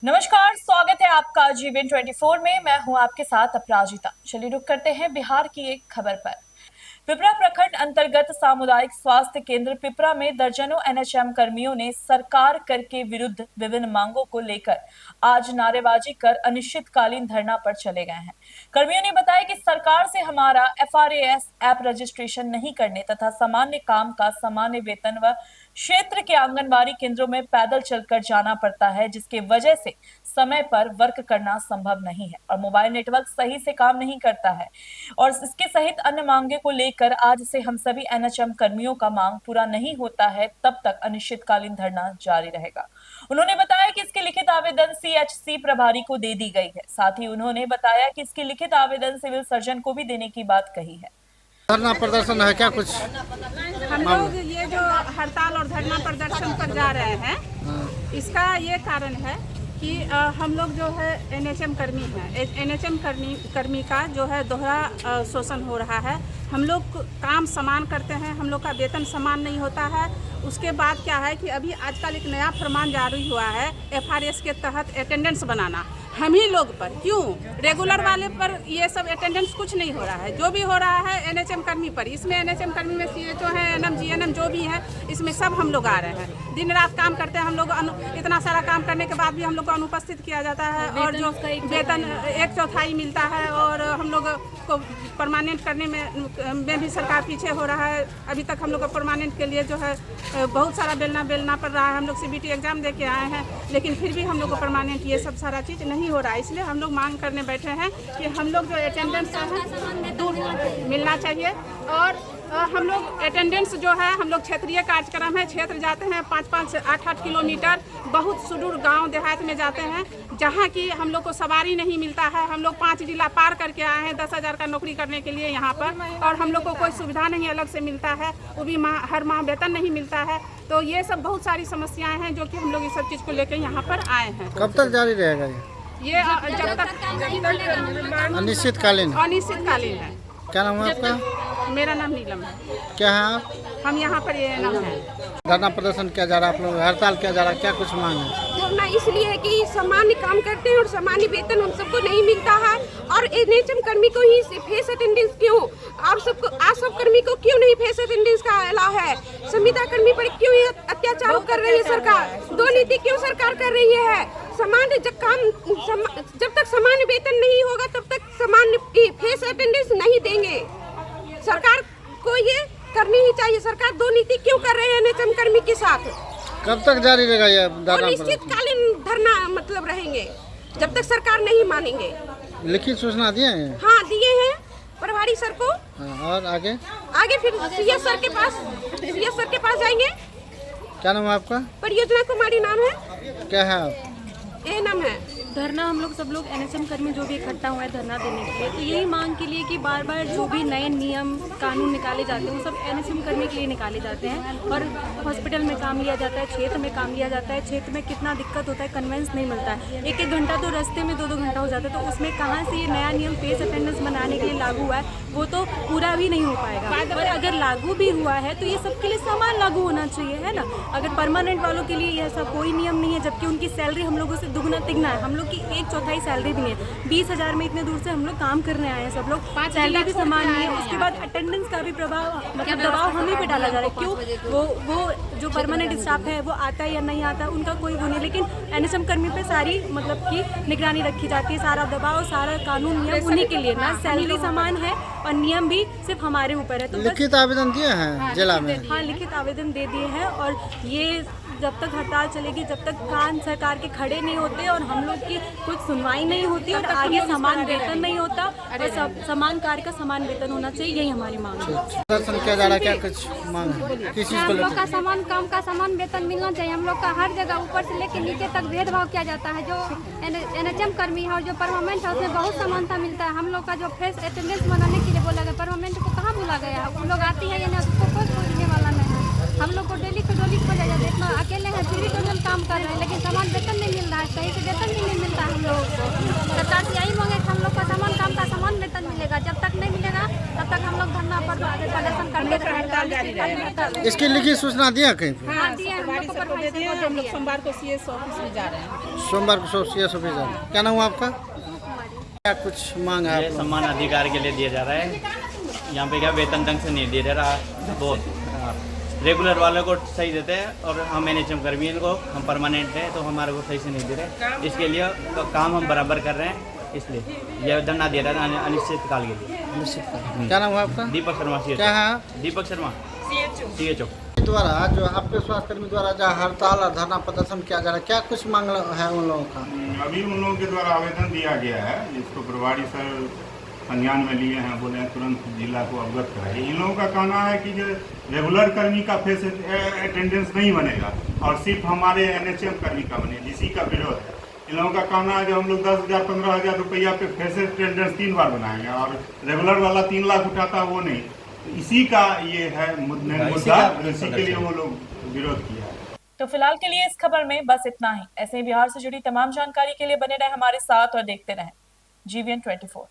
नमस्कार, स्वागत है आपका जीवन 24 में। मैं हूं आपके साथ अपराजिता। चलिए रुक करते हैं बिहार की एक खबर पर। पिपरा प्रखंड अंतर्गत सामुदायिक स्वास्थ्य केंद्र पिपरा में दर्जनों एनएचएम कर्मियों ने सरकार कर के विरुद्ध विभिन्न मांगों को लेकर आज नारेबाजी कर अनिश्चितकालीन धरना पर चले गए हैं। कर्मियों ने बताया कि सरकार से हमारा एफआरएएस ऐप रजिस्ट्रेशन नहीं करने तथा सामान्य काम का सामान्य वेतन व क्षेत्र के आंगनबाड़ी केंद्रों में पैदल चलकर जाना पड़ता है, जिसके वजह से समय पर वर्क करना संभव नहीं है और मोबाइल नेटवर्क सही से काम नहीं करता है। और इसके सहित अन्य मांगे को लेकर आज से हम सभी एनएचएम कर्मियों का मांग पूरा नहीं होता है तब तक अनिश्चितकालीन धरना जारी रहेगा। उन्होंने बताया कि इसके लिखित आवेदन सीएचसी प्रभारी को दे दी गई है। साथ ही उन्होंने बताया कि इसके लिखित आवेदन सिविल सर्जन को भी देने की बात कही है। धरना प्रदर्शन है क्या कुछ? हम लोग ये जो हड़ताल और धरना प्रदर्शन पर जा रहे हैं, इसका ये कारण है कि हम लोग जो है एनएचएम कर्मी हैं। एनएचएम कर्मी का जो है दोहरा शोषण हो रहा है। हम लोग काम समान करते हैं, हम लोग का वेतन समान नहीं होता है। उसके बाद क्या है कि अभी आजकल एक नया फरमान जारी हुआ है एफआरएस के तहत अटेंडेंस बनाना हम ही लोग पर। क्यों? रेगुलर वाले पर ये सब अटेंडेंस कुछ नहीं हो रहा है। जो भी हो रहा है एनएचएम कर्मी पर। इसमें एनएचएम कर्मी में सीएचओ है, एनएम जीएनएम जो भी है, इसमें सब हम लोग आ रहे हैं। दिन रात काम करते हैं हम लोग। इतना सारा काम करने के बाद भी हम लोग को अनुपस्थित किया जाता है और जो वेतन 1/4 मिलता है और हम लोग को परमानेंट करने में भी सरकार पीछे हो रहा है। अभी तक हम लोग को परमानेंट के लिए जो है बहुत सारा बेलना पड़ रहा है। हम लोग सीबीटी एग्जाम दे के आए हैं, लेकिन फिर भी हम लोग को परमानेंट ये सब सारा चीज़ नहीं हो रहा है। इसलिए हम लोग मांग करने बैठे हैं कि हम लोग जो अटेंडेंस है दूर मिलना चाहिए। और हम लोग अटेंडेंस जो है, हम लोग क्षेत्रीय कार्यक्रम है, क्षेत्र जाते हैं 5-5, 8-8 किलोमीटर बहुत सुदूर गांव देहात में जाते हैं, जहां की हम लोग को सवारी नहीं मिलता है। हम लोग 5 जिला पार करके आए हैं 10,000 का नौकरी करने के लिए यहाँ पर, और हम लोग को कोई सुविधा नहीं अलग से मिलता है। वो भी हर माह वेतन नहीं मिलता है। तो ये सब बहुत सारी समस्याएं हैं जो कि हम लोग इस सब चीज़ को लेकर यहाँ पर आए हैं। कब तक जारी रहेगा ये जब तक अनिश्चितकालीन है। क्या नाम है आपका? मेरा नाम नीलम है। क्या है आप? हम यहाँ पर ये नाम है। धरना प्रदर्शन क्या जा रहा है? आप लोग हड़ताल क्या जा रहा है? क्या कुछ मांग है? धरना इसलिए है कि सामान्य काम करते हैं और सामान्य वेतन हम सबको नहीं मिलता है। और एनएचएम कर्मी को ही फेस अटेंडेंस क्यों, और सब कर्मी को क्यों नहीं फेस अटेंडेंस का अलाव है? संविदा कर्मी पर क्यों ये अत्याचार कर रही है सरकार? दो नीति क्यों सरकार कर रही है? सामान्य जब तक सामान्य वेतन नहीं होगा तब तक सामान्य फेस अटेंडेंस नहीं देंगे। सरकार को ये करनी ही चाहिए। सरकार दो नीति क्यों कर रहे हैं एनएचएम कर्मी के साथ? कब तक जारी रहेगा ये धरना? अनिश्चितकालीन धरना मतलब रहेंगे जब तक सरकार नहीं मानेंगे। लिखित सूचना दिए हैं? हाँ, दिए हैं प्रभारी सर को। और आगे फिर सीएस सर के पास जाएंगे। क्या नाम है आपका? परियोजना कुमारी नाम है। क्या है आप? ये नाम है। धरना हम लोग सब लोग एनएचएम कर्मी जो भी इकट्ठा हुआ है धरना देने के लिए, तो यही मांग के लिए कि बार बार जो भी नए नियम कानून निकाले जाते हैं वो सब एनएचएम कर्मी के लिए निकाले जाते हैं। और हॉस्पिटल में काम लिया जाता है, क्षेत्र में काम लिया जाता है। क्षेत्र में कितना दिक्कत होता है, कन्वेंस नहीं मिलता है। 1-1 घंटा तो रास्ते में 2-2 घंटा हो जाता है। तो उसमें कहाँ से ये नया नियम फेस अटेंडेंस बनाने के लिए लागू हुआ है, वो तो पूरा भी नहीं हो पाएगा। और अगर लागू भी हुआ है तो ये सबके लिए समान लागू होना चाहिए, है ना। अगर परमानेंट वालों के लिए ऐसा कोई नियम नहीं है, जबकि उनकी सैलरी हम लोगों से दुगना तिगना है। हम लोग की 1/4 सैलरी भी है। 20,000 में इतने दूर से हम लोग काम करने आए हैं सब लोग। सैलरी भी समान नहीं है। उसके बाद अटेंडेंस का भी मतलब दबाव हम ही पे डाला जा रहा है। क्यों? वो जो परमानेंट स्टाफ है वो आता है या नहीं आता है उनका कोई वो नहीं, लेकिन एनएचएम कर्मी पे सारी मतलब की निगरानी रखी जाती है। सारा दबाव, सारा कानून नियम उन्हीं के लिए ना। सैलरी समान है और नियम भी सिर्फ हमारे ऊपर है। तो लिखित आवेदन दिए हैं जिला में? हाँ, लिखित आवेदन दे दिए हैं। और ये जब तक हड़ताल चलेगी, जब तक कान सरकार के खड़े नहीं होते और हम लोग की कुछ सुनवाई नहीं होती और आगे समान वेतन नहीं होता, और समान कार्य का समान वेतन होना चाहिए, यही हमारी मांग है। प्रदर्शन क्या जा रहा है? क्या कुछ मांग है? किस चीज को हम लोग का लेकर? समान काम का समान वेतन मिलना चाहिए। हम लोग का हर जगह ऊपर से लेकर नीचे तक भेदभाव किया जाता है। जो एनएचएम कर्मी है और जो परमानेंट है उसमें बहुत समानता मिलता है। हम लोग का जो फेस अटेंडेंस बनाने के लिए बोला गया, परमानेंट को कहाँ बोला गया है? हम लोग आती है या उसको कोई पूछने वाला नहीं है। हम लोग को डेली को बजा जाता है। इतना अकेले हैं, फ्री टोटल काम कर रहे हैं, लेकिन समान वेतन नहीं मिल रहा है। सही से वेतन भी नहीं मिलता है हम लोगों को। सरकार से यही मांगे कि हम लोग का समान काम का समान वेतन मिलेगा। जब तक नहीं मिलेगा तब तक हम लोग धरना पर प्रदर्शन करते रहेंगे। जारी रहेगा। इसकी लिखित सूचना दिया कहीं पे? हाँ, दिया, हम सुपरवाइजर लोग को सबको दे दिए। परवाइजर हम लोग दिया। सोमवार को CS ऑफिस में जा रहे हैं। सोमवार को CS ऑफिस जा रहे हैं। क्या नाम हुआ आपका? क्या कुछ मांग है ये आप लोग? सम्मान अधिकार के लिए दिया जा रहा है। यहाँ पे क्या वेतन ढंग से नहीं दिया जा रहा, बहुत रेगुलर वालों को सही देते हैं और हम NHM कर्मी को हम परमानेंट हैं तो हमारे को सही से नहीं दे रहे। इसके लिए काम हम बराबर कर रहे हैं, इसलिए यह धरना दे रहा है अनिश्चित काल के लिए। क्या नाम हुआ आपका? दीपक शर्मा क्या है? दीपक शर्मा CHO। द्वारा जो आपके स्वास्थ्य कर्मी द्वारा जो हड़ताल और धरना प्रदर्शन किया जा रहा है, क्या कुछ मांग है उन लोगों का? अभी उन लोगों के द्वारा आवेदन दिया गया है, जिसको प्रभारी सर संज्ञान में लिए हैं, बोले हैं तुरंत जिला को अवगत कराइए। इन लोगों का कहना है कि जो रेगुलर कर्मी का फेस अटेंडेंस नहीं बनेगा और सिर्फ हमारे NHM कर्मी का बने, जिसी का विरोध है। इन लोगों का कहना है कि हम लोग 10,000 15,000 रुपया पे फेस अटेंडेंस 3 बार बनाएंगे और रेगुलर वाला 3 लाख उठाता वो नहीं। इसी का ये है मुद्दा, इसी के लिए वो लोग विरोध किया है। तो फिलहाल के लिए इस खबर में बस इतना ही। ऐसे ही बिहार से जुड़ी तमाम जानकारी के लिए बने रहे हमारे साथ और देखते रहें GVN 24।